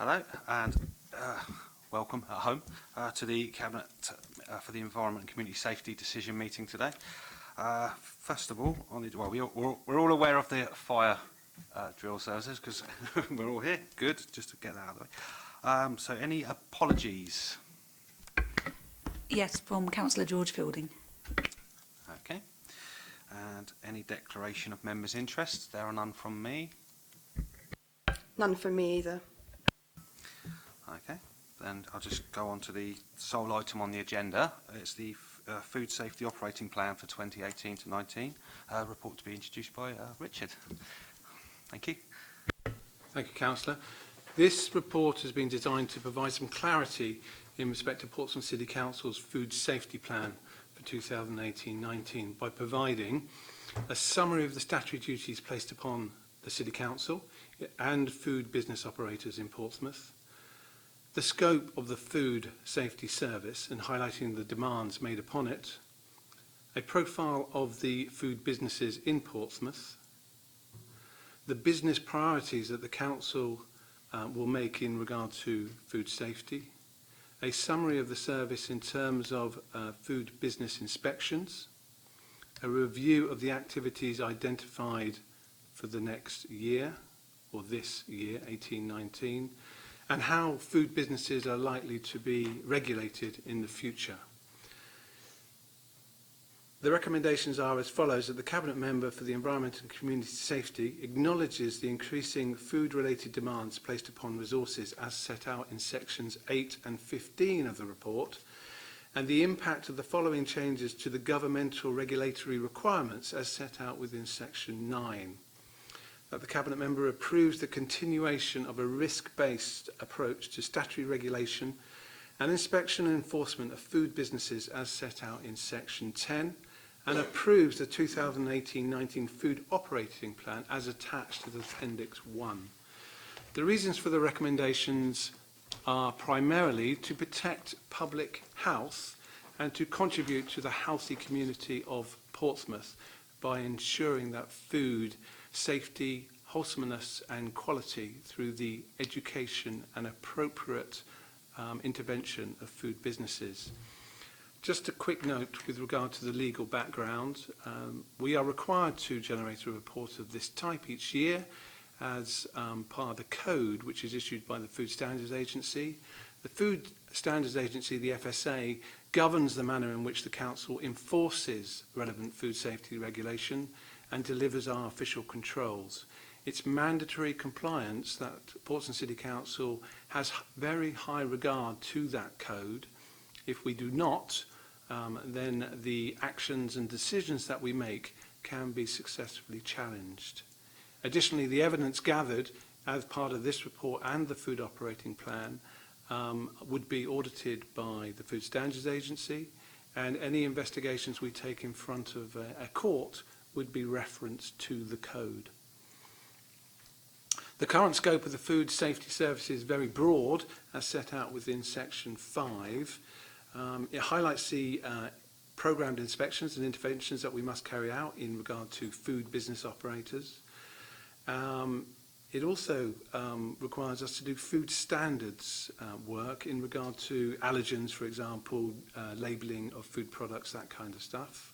Hello and welcome at home to the Cabinet for the Environment and Community Safety decision meeting today. First of all, we're all aware of the fire drill services because we're all here. Good, just to get that out of the way. So any apologies? Yes, from Councillor George Fielding. Okay. And any declaration of members' interests? There are none from me. None from me either. Okay, then I'll just go on to the sole item on the agenda. It's the Food Safety Operating Plan for 2018 to 19. Report to be introduced by Richard. Thank you. Thank you, Councillor. This report has been designed to provide some clarity in respect to Portsmouth City Council's Food Safety Plan for 2018-19 by providing a summary of the statutory duties placed upon the City Council and food business operators in Portsmouth, the scope of the food safety service and highlighting the demands made upon it, a profile of the food businesses in Portsmouth, the business priorities that the Council will make in regard to food safety, a summary of the service in terms of food business inspections, a review of the activities identified for the next year, or this year, 18-19, and how food businesses are likely to be regulated in the future. The recommendations are as follows: that the Cabinet Member for the Environment and Community Safety acknowledges the increasing food-related demands placed upon resources as set out in sections 8 and 15 of the report, and the impact of the following changes to the governmental regulatory requirements as set out within section 9. That the Cabinet Member approves the continuation of a risk-based approach to statutory regulation and inspection and enforcement of food businesses as set out in section 10, and approves the 2018-19 Food Operating Plan as attached to the Appendix 1. The reasons for the recommendations are primarily to protect public health and to contribute to the healthy community of Portsmouth by ensuring that food safety, wholesomeness and quality through the education and appropriate intervention of food businesses. Just a quick note with regard to the legal background. We are required to generate a report of this type each year as part of the code which is issued by the Food Standards Agency. The Food Standards Agency, the FSA, governs the manner in which the Council enforces relevant food safety regulation and delivers our official controls. It's mandatory compliance that Portsmouth City Council has very high regard to that code. If we do not, then the actions and decisions that we make can be successfully challenged. Additionally, the evidence gathered as part of this report and the Food Operating Plan would be audited by the Food Standards Agency, and any investigations we take in front of a court would be referenced to the code. The current scope of the food safety service is very broad, as set out within section 5. It highlights the programmed inspections and interventions that we must carry out in regard to food business operators. It also requires us to do food standards work in regard to allergens, for example, labelling of food products, that kind of stuff.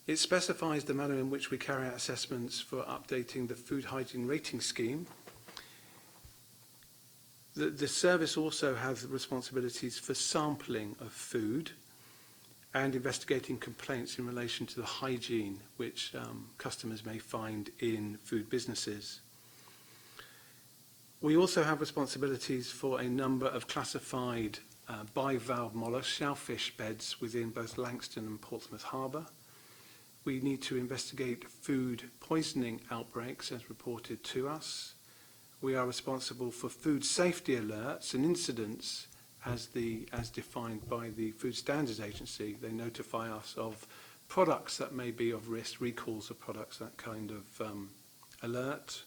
It specifies the manner in which we carry out assessments for updating the food hygiene rating scheme. The service also has responsibilities for sampling of food and investigating complaints in relation to the hygiene which customers may find in food businesses. We also have responsibilities for a number of classified bivalve mollusk shellfish beds within both Langston and Portsmouth Harbour. We need to investigate food poisoning outbreaks as reported to us. We are responsible for food safety alerts and incidents as defined by the Food Standards Agency. They notify us of products that may be of risk, recalls of products, that kind of alert.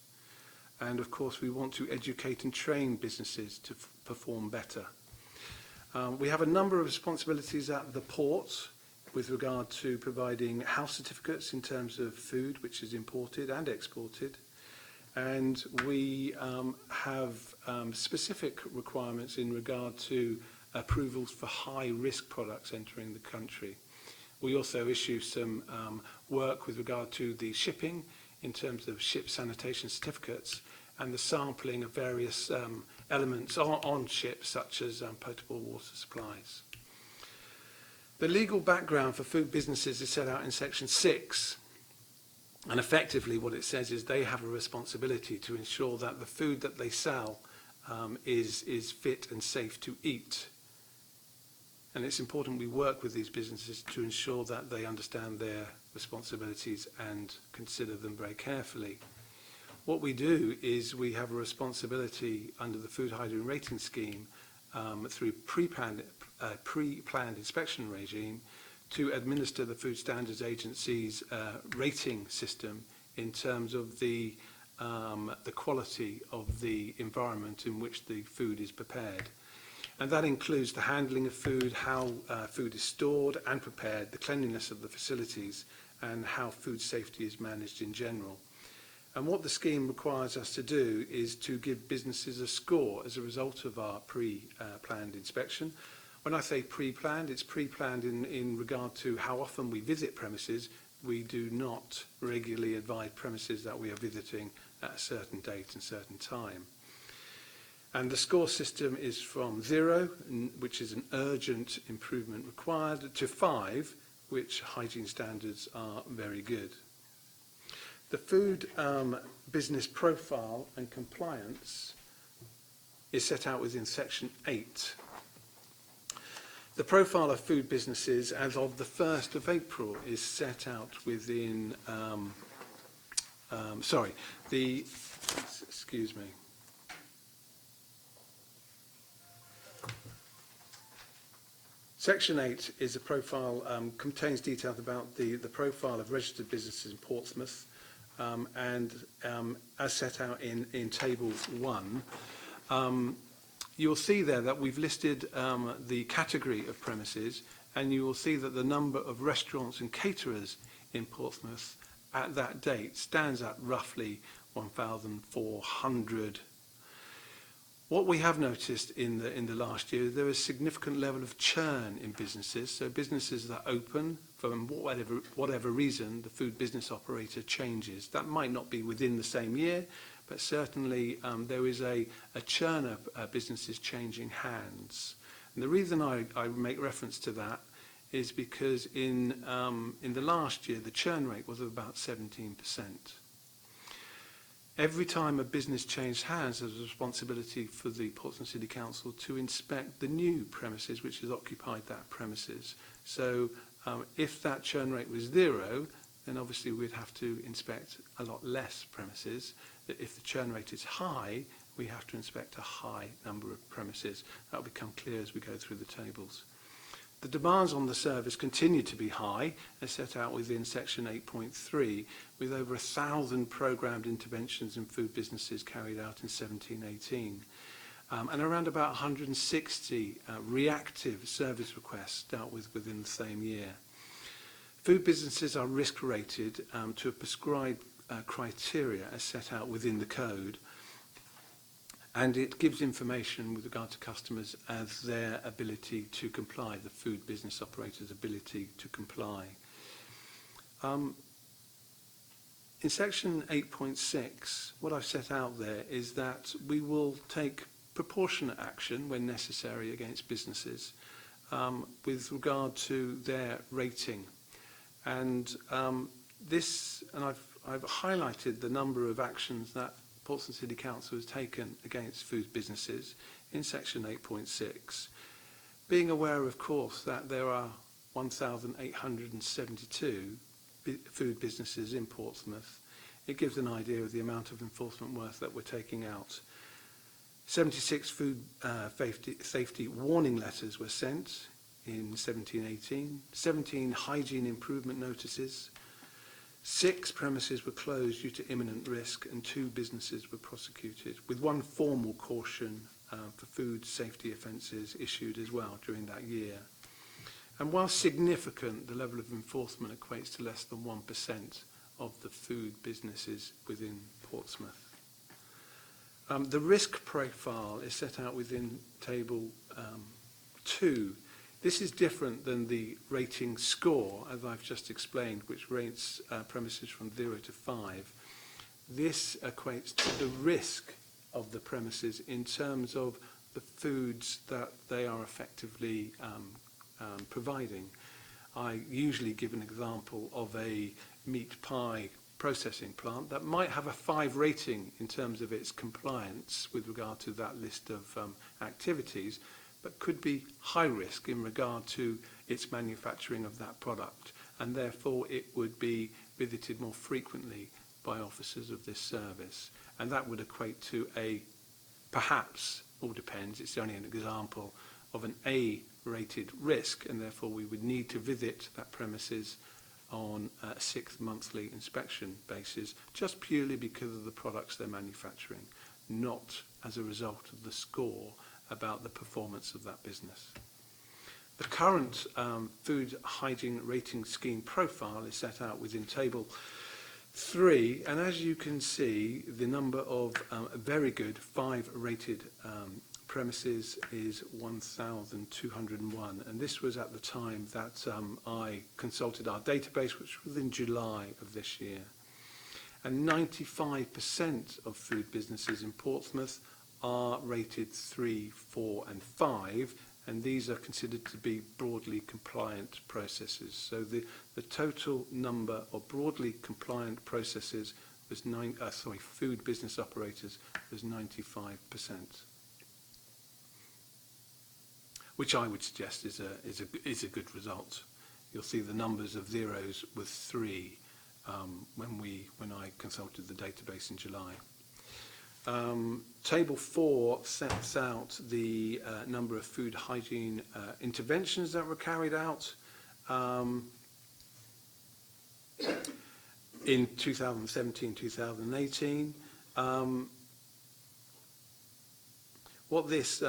And of course we want to educate and train businesses to perform better. We have a number of responsibilities at the port with regard to providing health certificates in terms of food which is imported and exported, and we have specific requirements in regard to approvals for high-risk products entering the country. We also issue some work with regard to the shipping in terms of ship sanitation certificates and the sampling of various elements on ships, such as potable water supplies. The legal background for food businesses is set out in Section 6. And effectively what it says is they have a responsibility to ensure that the food that they sell is fit and safe to eat. And it's important we work with these businesses to ensure that they understand their responsibilities and consider them very carefully. What we do is we have a responsibility under the Food Hygiene Rating Scheme through pre-planned inspection regime to administer the Food Standards Agency's rating system in terms of the quality of the environment in which the food is prepared. And that includes the handling of food, how food is stored and prepared, the cleanliness of the facilities, and how food safety is managed in general. And what the scheme requires us to do is to give businesses a score as a result of our pre-planned inspection. When I say pre-planned, it's pre-planned in regard to how often we visit premises. We do not regularly advise premises that we are visiting at a certain date and certain time. And the score system is from 0, which is an urgent improvement required, to 5, which hygiene standards are very good. The food business profile and compliance is set out within Section 8. The profile of food businesses as of the 1st of April is set out within, excuse me. Section 8 is a profile, contains details about the profile of registered businesses in Portsmouth, and as set out in Table 1, you'll see there that we've listed the category of premises, and you will see that the number of restaurants and caterers in Portsmouth at that date stands at roughly 1,400. What we have noticed in the last year, there is a significant level of churn in businesses. So businesses that open, for whatever reason, the food business operator changes. That might not be within the same year, but certainly there is a churn of businesses changing hands. And the reason I make reference to that is because in the last year, the churn rate was about 17%. Every time a business changed hands, there's a responsibility for the Portsmouth City Council to inspect the new premises which has occupied that premises. So if that churn rate was 0, then obviously we'd have to inspect a lot less premises. If the churn rate is high, we have to inspect a high number of premises. That will become clear as we go through the tables. The demands on the service continue to be high, as set out within Section 8.3, with over 1,000 programmed interventions in food businesses carried out in 17-18, and around about 160 reactive service requests dealt with within the same year. Food businesses are risk rated to a prescribed criteria as set out within the code, and it gives information with regard to customers as their ability to comply, the food business operator's ability to comply. In Section 8.6, what I've set out there is that we will take proportionate action when necessary against businesses with regard to their rating. And I've highlighted the number of actions that Portsmouth City Council has taken against food businesses in Section 8.6, being aware, of course, that there are 1,872 food businesses in Portsmouth. It gives an idea of the amount of enforcement work that we're taking out. 76 food safety warning letters were sent in 17-18, 17 hygiene improvement notices, 6 premises were closed due to imminent risk, and 2 businesses were prosecuted, with 1 formal caution for food safety offences issued as well during that year. And while significant, the level of enforcement equates to less than 1% of the food businesses within Portsmouth. The risk profile is set out within Table 2. This is different than the rating score, as I've just explained, which rates premises from 0 to 5. This equates to the risk of the premises in terms of the foods that they are effectively providing. I usually give an example of a meat pie processing plant that might have a 5 rating in terms of its compliance with regard to that list of activities, but could be high risk in regard to its manufacturing of that product, and therefore it would be visited more frequently by officers of this service. And that would equate to a, perhaps, all depends, it's only an example, of an A-rated risk, and therefore we would need to visit that premises on a 6th monthly inspection basis, just purely because of the products they're manufacturing, not as a result of the score about the performance of that business. The current food hygiene rating scheme profile is set out within Table 3, and as you can see, the number of very good 5-rated premises is 1,201, and this was at the time that I consulted our database, which was in July of this year. And 95% of food businesses in Portsmouth are rated 3, 4 and 5, and these are considered to be broadly compliant processes. So the total number of broadly compliant processes was food business operators was 95%. Which I would suggest is a good result. You'll see the numbers of zeros with 3 when I consulted the database in July. Table 4 sets out the number of food hygiene interventions that were carried out in 2017-2018. What this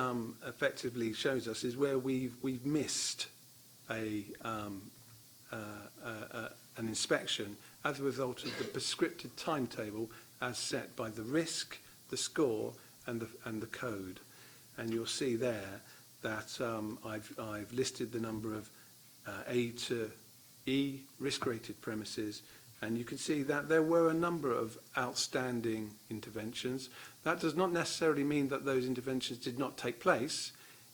effectively shows us is where we've missed an inspection as a result of the prescripted timetable as set by the risk, the score, and the code. And you'll see there that I've listed the number of A to E risk-rated premises, and you can see that there were a number of outstanding interventions. That does not necessarily mean that those interventions did not take place.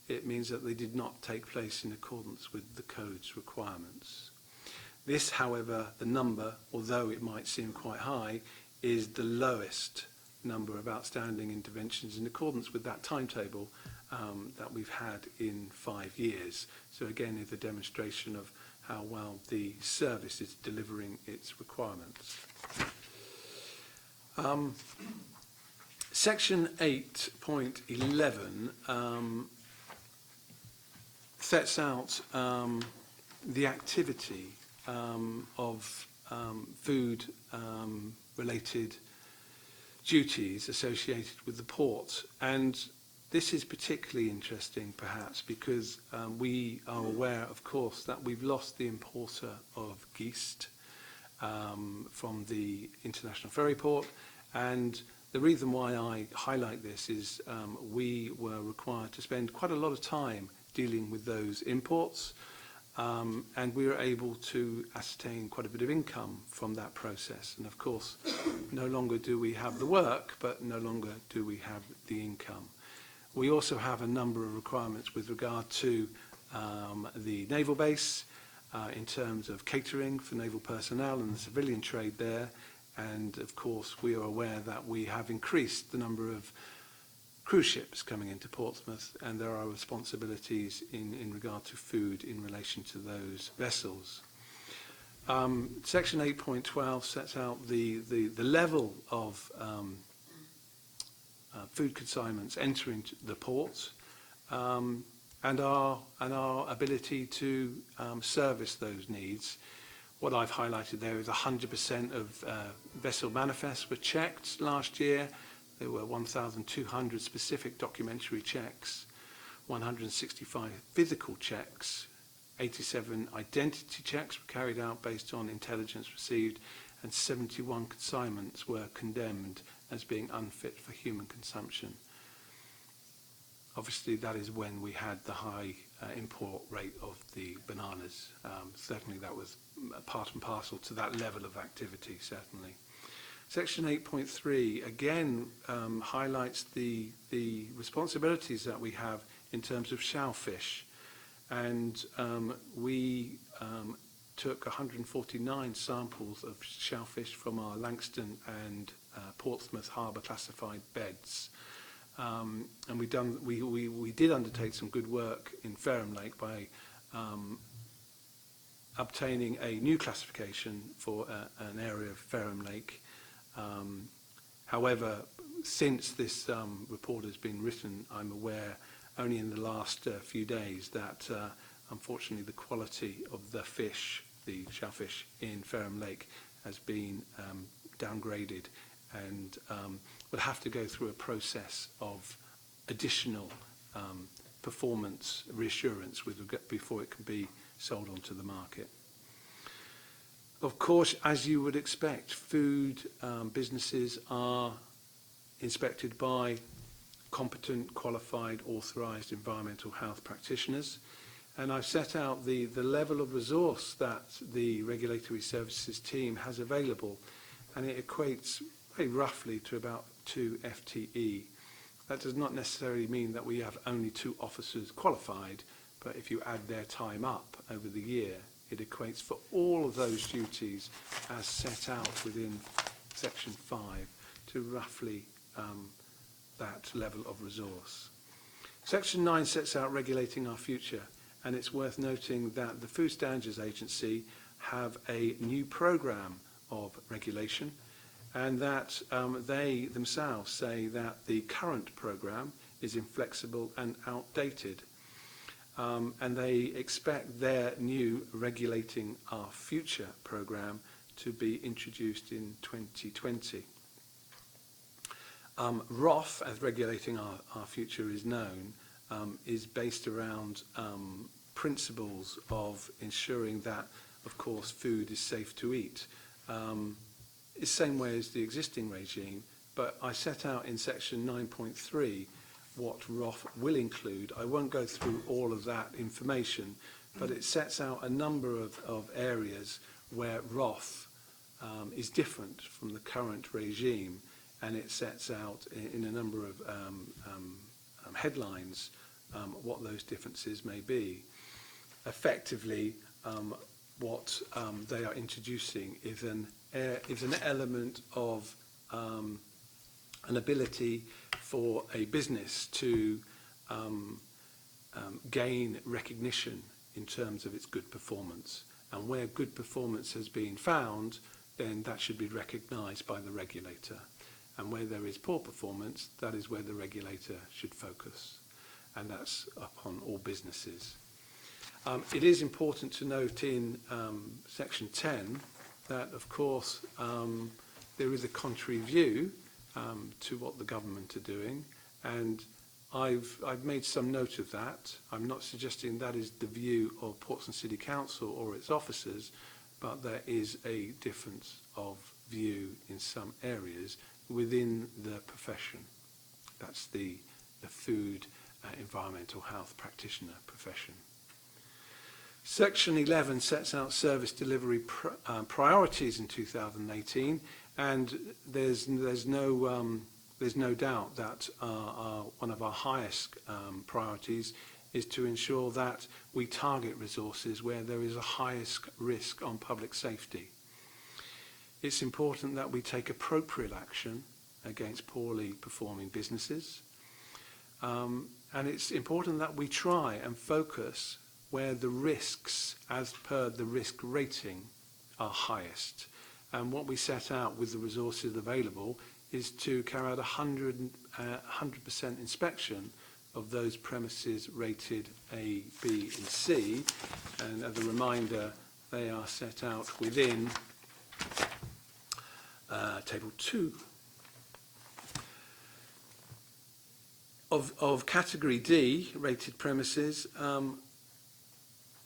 It means that they did not take place in accordance with the code's requirements. This, however, the number, although it might seem quite high, is the lowest number of outstanding interventions in accordance with that timetable that we've had in 5 years. So again, it's a demonstration of how well the service is delivering its requirements. Section 8.11 sets out the activity of food-related duties associated with the port. And this is particularly interesting, perhaps, because we are aware, of course, that we've lost the importer of yeast from the international ferry port. And the reason why I highlight this is we were required to spend quite a lot of time dealing with those imports, and we were able to ascertain quite a bit of income from that process. And of course, no longer do we have the work, but no longer do we have the income. We also have a number of requirements with regard to the naval base in terms of catering for naval personnel and the civilian trade there. And of course, we are aware that we have increased the number of cruise ships coming into Portsmouth, and there are responsibilities in regard to food in relation to those vessels. Section 8.12 sets out the level of food consignments entering the port and our ability to service those needs. What I've highlighted there is 100% of vessel manifests were checked last year. There were 1,200 specific documentary checks, 165 physical checks, 87 identity checks were carried out based on intelligence received, and 71 consignments were condemned as being unfit for human consumption. Obviously, that is when we had the high import rate of the bananas. Certainly that was part and parcel to that level of activity, certainly. Section 8.3 again highlights the responsibilities that we have in terms of shellfish. And we took 149 samples of shellfish from our Langston and Portsmouth harbour classified beds. And we did undertake some good work in Fareham Lake by obtaining a new classification for an area of Fareham Lake. However, since this report has been written, I'm aware only in the last few days that unfortunately the quality of the fish, the shellfish in Fareham Lake, has been downgraded, and will have to go through a process of additional performance reassurance before it can be sold onto the market. Of course, as you would expect, food businesses are inspected by competent, qualified, authorised environmental health practitioners. And I've set out the level of resource that the regulatory services team has available, and it equates very roughly to about 2 FTE. That does not necessarily mean that we have only 2 officers qualified, but if you add their time up over the year, it equates for all of those duties as set out within Section 5 to roughly that level of resource. Section 9 sets out regulating our future, and it's worth noting that the Food Standards Agency have a new programme of regulation, and that they themselves say that the current programme is inflexible and outdated. And they expect their new Regulating Our Future programme to be introduced in 2020. ROF, as Regulating Our Future is known, is based around principles of ensuring that, of course, food is safe to eat. It's the same way as the existing regime, but I set out in section 9.3 what ROF will include. I won't go through all of that information, but it sets out a number of areas where ROF is different from the current regime, and it sets out in a number of headlines what those differences may be. Effectively, what they are introducing is an element of an ability for a business to gain recognition in terms of its good performance. And where good performance has been found, then that should be recognised by the regulator. And where there is poor performance, that is where the regulator should focus. And that's upon all businesses. It is important to note in section 10 that, of course, there is a contrary view to what the government are doing, and I've made some note of that. I'm not suggesting that is the view of Portsmouth City Council or its officers, but there is a difference of view in some areas within the profession. That's the food environmental health practitioner profession. Section 11 sets out service delivery priorities in 2018, and there's no doubt that one of our highest priorities is to ensure that we target resources where there is a highest risk on public safety. It's important that we take appropriate action against poorly performing businesses, and it's important that we try and focus where the risks, as per the risk rating, are highest. And what we set out with the resources available is to carry out 100% inspection of those premises rated A, B and C. And as a reminder, they are set out within Table 2. Of Category D rated premises,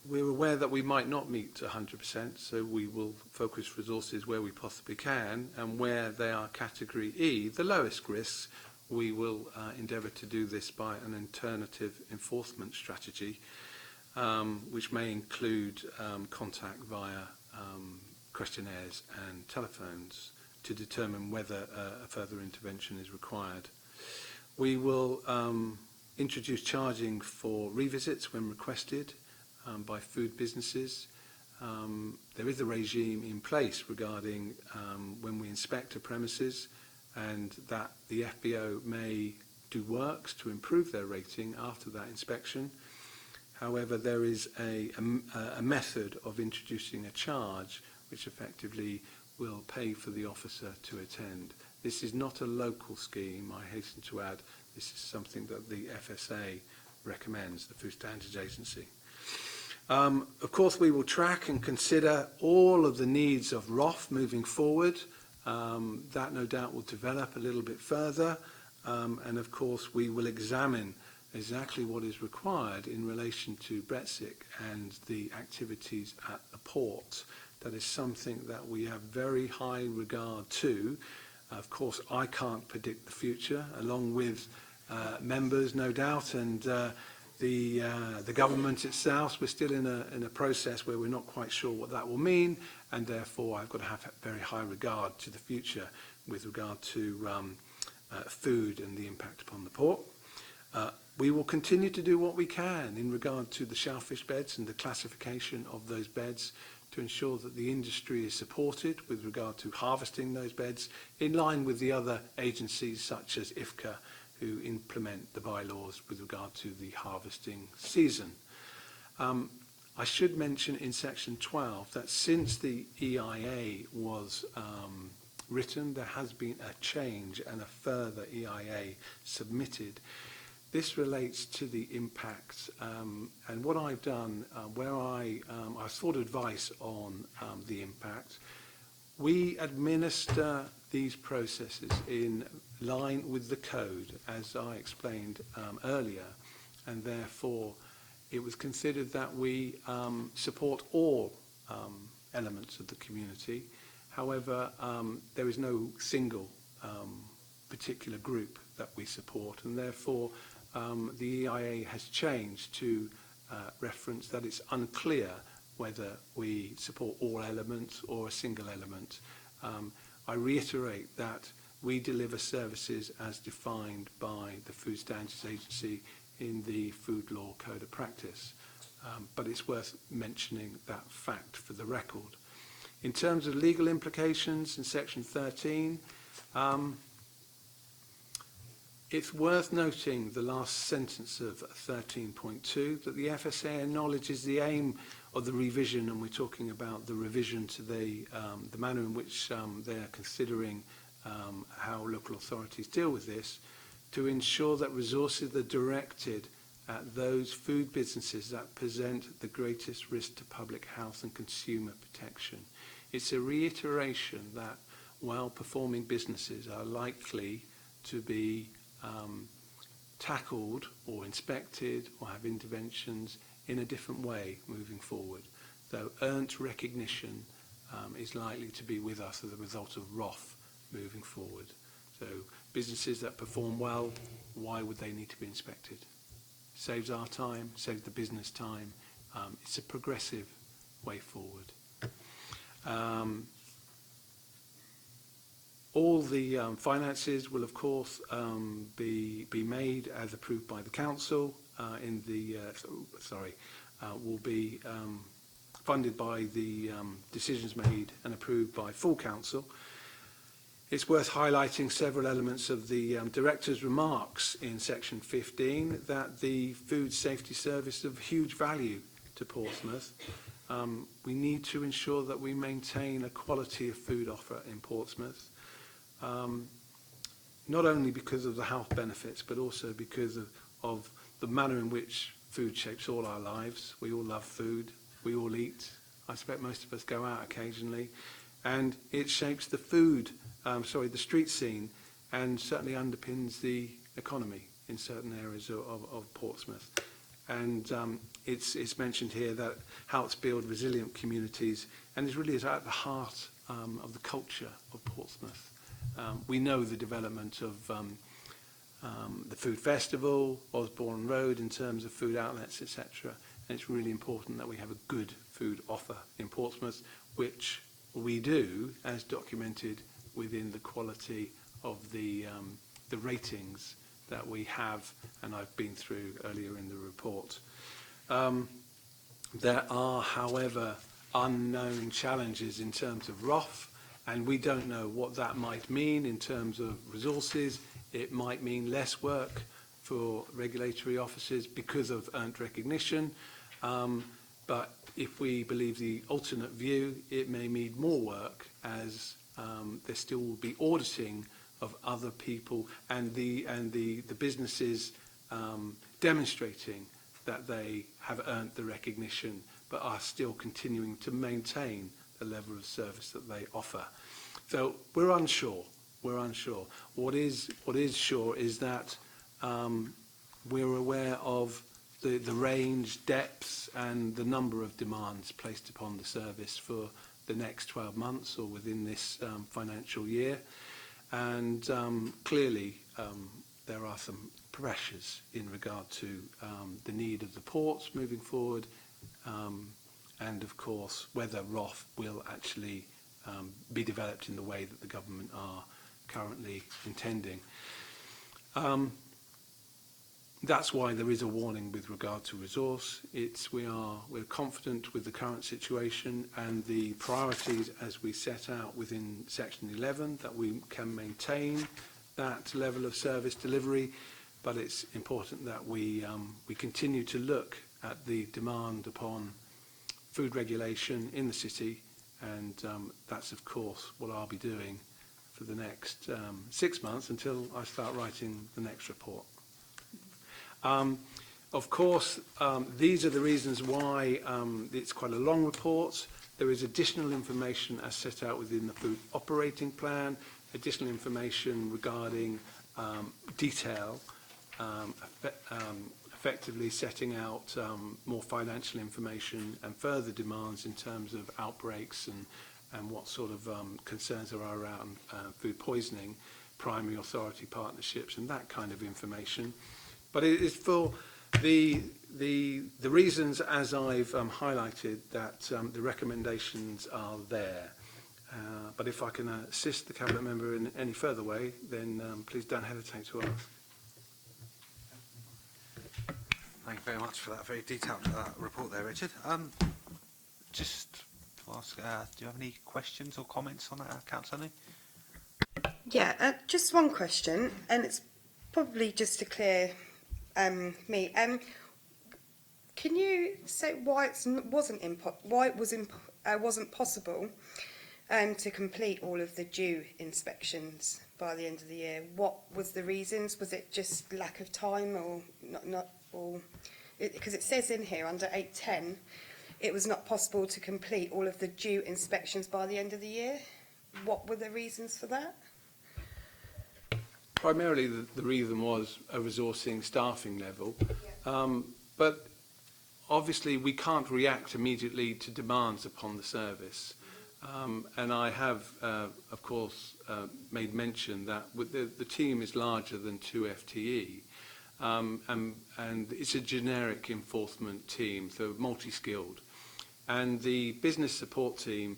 we're aware that we might not meet 100%, so we will focus resources where we possibly can, and where they are category E, the lowest risks, we will endeavour to do this by an alternative enforcement strategy, which may include contact via questionnaires and telephones to determine whether a further intervention is required. We will introduce charging for revisits when requested by food businesses. There is a regime in place regarding when we inspect a premises, and that the FBO may do works to improve their rating after that inspection. However, there is a method of introducing a charge which effectively will pay for the officer to attend. This is not a local scheme, I hasten to add. This is something that the FSA recommends, the Food Standards Agency. Of course, we will track and consider all of the needs of ROF moving forward. That no doubt will develop a little bit further. And of course, we will examine exactly what is required in relation to Brexit and the activities at the port. That is something that we have very high regard to. Of course, I can't predict the future, along with members, no doubt, and the government itself. We're still in a process where we're not quite sure what that will mean, and therefore I've got to have very high regard to the future with regard to food and the impact upon the port. We will continue to do what we can in regard to the shellfish beds and the classification of those beds to ensure that the industry is supported with regard to harvesting those beds in line with the other agencies such as IFCA, who implement the bylaws with regard to the harvesting season. I should mention in section 12 that since the EIA was written, there has been a change and a further EIA submitted. This relates to the impacts, and what I've done, where I sought advice on the impact. We administer these processes in line with the code, as I explained earlier, and therefore it was considered that we support all elements of the community. However, there is no single particular group that we support, and therefore the EIA has changed to reference that it's unclear whether we support all elements or a single element. I reiterate that we deliver services as defined by the Food Standards Agency in the Food Law Code of Practice, but it's worth mentioning that fact for the record. In terms of legal implications in section 13, it's worth noting the last sentence of 13.2 that the FSA acknowledges the aim of the revision, and we're talking about the revision to the manner in which they are considering how local authorities deal with this, to ensure that resources are directed at those food businesses that present the greatest risk to public health and consumer protection. It's a reiteration that well-performing businesses are likely to be tackled or inspected or have interventions in a different way moving forward. Though earned recognition is likely to be with us as a result of ROF moving forward. So businesses that perform well, why would they need to be inspected? Saves our time, saves the business time. It's a progressive way forward. All the finances will, of course, be made as approved by the council. Will be funded by the decisions made and approved by full council. It's worth highlighting several elements of the director's remarks in section 15 that the food safety service is of huge value to Portsmouth. We need to ensure that we maintain a quality of food offer in Portsmouth. Not only because of the health benefits, but also because of the manner in which food shapes all our lives. We all love food, we all eat. I expect most of us go out occasionally, and it shapes the the street scene, and certainly underpins the economy in certain areas of Portsmouth. And it's mentioned here that how to build resilient communities, and it really is at the heart of the culture of Portsmouth. We know the development of the Food Festival, Osborne Road in terms of food outlets, etc. And it's really important that we have a good food offer in Portsmouth, which we do, as documented within the quality of the ratings that we have, and I've been through earlier in the report. There are, however, unknown challenges in terms of ROF, and we don't know what that might mean in terms of resources. It might mean less work for regulatory officers because of earned recognition, but if we believe the alternate view, it may mean more work, as there still will be auditing of other people and the businesses demonstrating that they have earned the recognition but are still continuing to maintain the level of service that they offer. So we're unsure. What is sure is that we're aware of the range, depths and the number of demands placed upon the service for the next 12 months or within this financial year. And clearly there are some pressures in regard to the need of the ports moving forward, and of course whether ROF will actually be developed in the way that the government are currently intending. That's why there is a warning with regard to resource. We're confident with the current situation and the priorities as we set out within section 11 that we can maintain that level of service delivery, but it's important that we continue to look at the demand upon food regulation in the city, and that's of course what I'll be doing for the next 6 months until I start writing the next report. Of course, these are the reasons why it's quite a long report. There is additional information as set out within the food operating plan, additional information regarding detail, effectively setting out more financial information and further demands in terms of outbreaks and what sort of concerns there are around food poisoning, primary authority partnerships and that kind of information. But it is for the reasons as I've highlighted that the recommendations are there. But if I can assist the Cabinet Member in any further way, then please don't hesitate to ask. Thank you very much for that very detailed report there, Richard. Just to ask, do you have any questions or comments on that, Councillor? Yeah, just one question, and it's probably just to clear me. Can you say why it wasn't possible to complete all of the due inspections by the end of the year? What was the reasons? Was it just lack of time, or not? Or because it says in here under 8.10, it was not possible to complete all of the due inspections by the end of the year. What were the reasons for that? Primarily the reason was a resourcing staffing level, but obviously we can't react immediately to demands upon the service. And I have, of course, made mention that with the team is larger than 2 FTE, and it's a generic enforcement team, so multi-skilled. And the business support team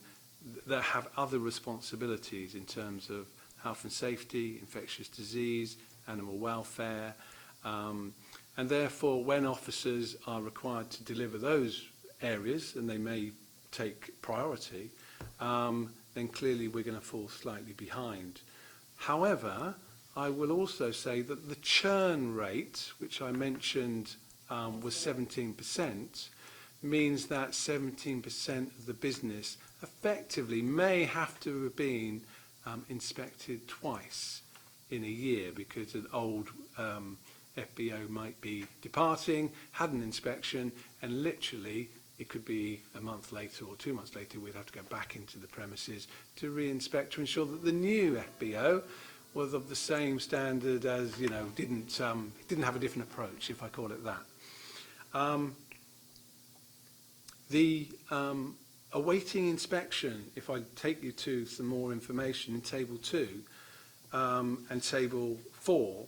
that have other responsibilities in terms of health and safety, infectious disease, animal welfare, and therefore when officers are required to deliver those areas, and they may take priority, then clearly we're going to fall slightly behind. However, I will also say that the churn rate, which I mentioned was 17%, means that 17% of the business effectively may have to have been inspected twice in a year, because an old FBO might be departing, had an inspection, and literally it could be a month later or 2 months later we'd have to go back into the premises to re-inspect to ensure that the new FBO was of the same standard as, didn't have a different approach, if I call it that. The awaiting inspection, if I take you to some more information in Table 2 and Table 4,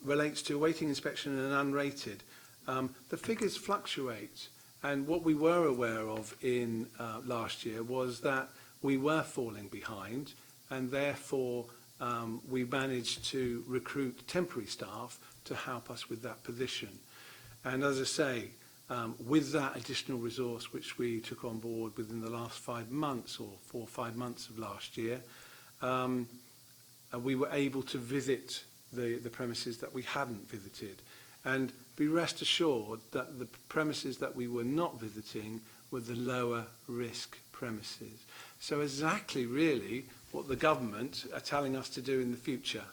relates to awaiting inspection and unrated. The figures fluctuate, and what we were aware of in last year was that we were falling behind, and therefore we managed to recruit temporary staff to help us with that position. And as I say, with that additional resource which we took on board within the last 5 months, or 4 or 5 months of last year, we were able to visit the premises that we hadn't visited. And be rest assured that the premises that we were not visiting were the lower risk premises. So exactly really what the government are telling us to do in the future.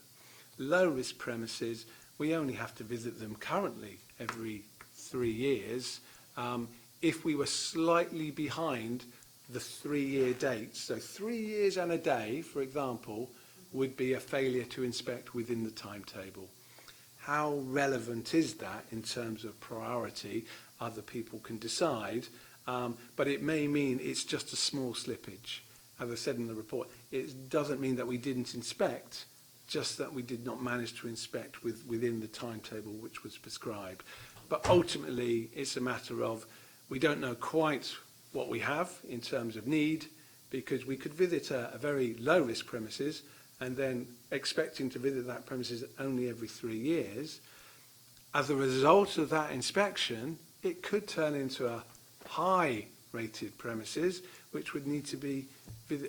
Low risk premises, we only have to visit them currently every 3 years. If we were slightly behind the 3-year dates, so 3 years and a day, for example, would be a failure to inspect within the timetable. How relevant is that in terms of priority? Other people can decide, but it may mean it's just a small slippage. As I said in the report, it doesn't mean that we didn't inspect, just that we did not manage to inspect within the timetable which was prescribed. But ultimately, it's a matter of we don't know quite what we have in terms of need, because we could visit a very low-risk premises and then expecting to visit that premises only every 3 years. As a result of that inspection, it could turn into a high-rated premises, which would need to be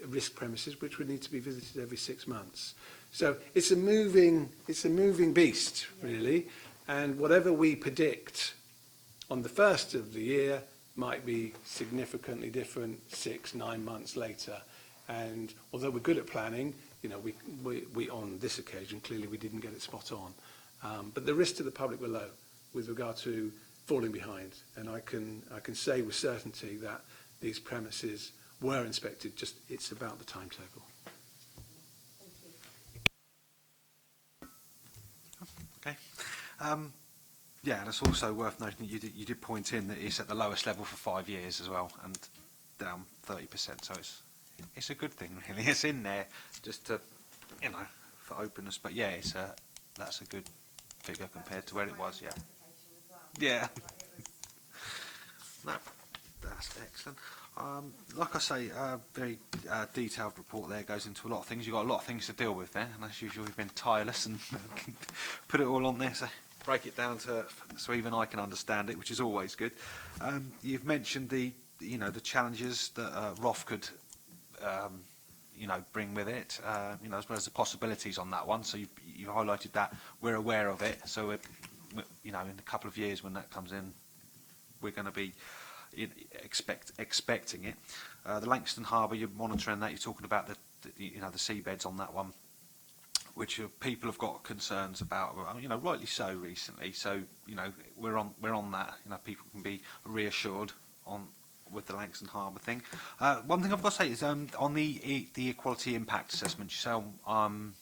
risk premises, which would need to be visited every 6 months. So it's a moving beast, really. And whatever we predict on the first of the year might be significantly different 6-9 months later. And although we're good at planning, you know, we on this occasion, clearly we didn't get it spot on. But the risks to the public were low with regard to falling behind. And I can say with certainty that these premises were inspected, just it's about the timetable. Okay. Yeah, and it's also worth noting that you did point in that it's at the lowest level for 5 years as well, and down 30%. So it's a good thing, really. It's in there just to, you know, for openness. But yeah, that's a good figure compared to where it was. Yeah. Yeah. No, that's excellent. Like I say, very detailed report there, goes into a lot of things. You've got a lot of things to deal with there, and as usual, we've been tireless and put it all on there, so break it down so even I can understand it, which is always good. You've mentioned the challenges that ROF could bring with it, as well as the possibilities on that one. So you highlighted that. We're aware of it, so in a couple of years when that comes in, we're going to be expecting it. The Langston Harbour, you're monitoring that. You're talking about the seabeds on that one, which people have got concerns about. Rightly so recently. So we're on that. People can be reassured with the Langston Harbour thing. One thing I've got to say is on the equality impact assessment. You say one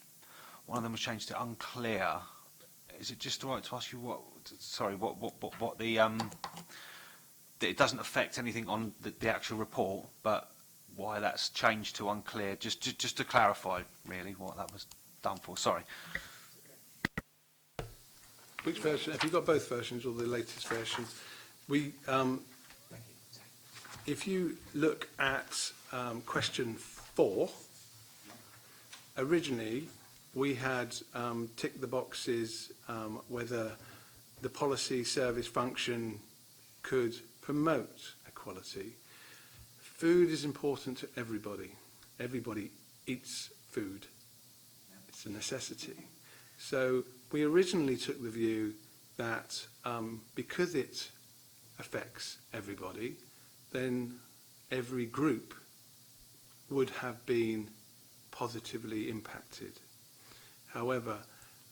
of them was changed to unclear. Is it just all right to ask you what the that it doesn't affect anything on the actual report, but why that's changed to unclear? Just to clarify, really, what that was done for. Sorry. Which version? Have you got both versions or the latest version? If you look at question 4, originally we had ticked the boxes whether the policy service function could promote equality. Food is important to everybody. Everybody eats food. It's a necessity. So we originally took the view that because it affects everybody, then every group would have been positively impacted. However,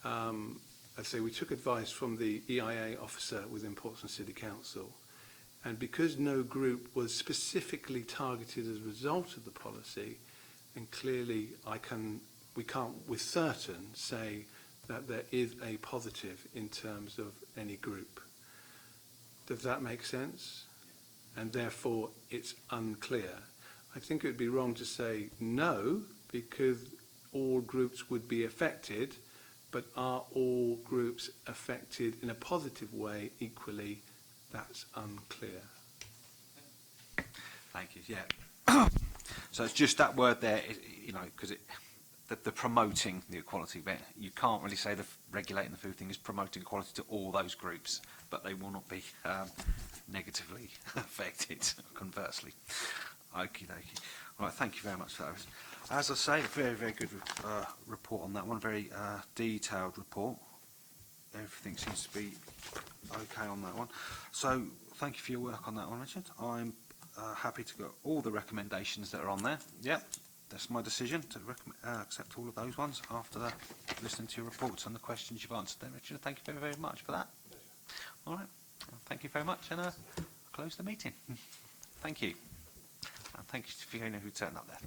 I say we took advice from the EIA officer within Portsmouth City Council, and because no group was specifically targeted as a result of the policy, then clearly we can't with certain say that there is a positive in terms of any group. Does that make sense? and therefore it's unclear. I think it would be wrong to say no, because all groups would be affected, but are all groups affected in a positive way equally? That's unclear. Thank you. Yeah. So it's just that word there, you know, because the promoting the equality bit, you can't really say the regulating the food thing is promoting equality to all those groups, but they will not be negatively affected, conversely. Okie dokie. All right, thank you very much for that. As I say, very, very good report on that one, very detailed report. Everything seems to be okay on that one. So thank you for your work on that one, Richard. I'm happy to go all the recommendations that are on there. Yep, that's my decision to accept all of those ones after listening to your reports and the questions you've answered there, Richard. Thank you very, very much for that. All right, thank you very much, and close the meeting. Thank you. And thank you to Fiona who turned up there.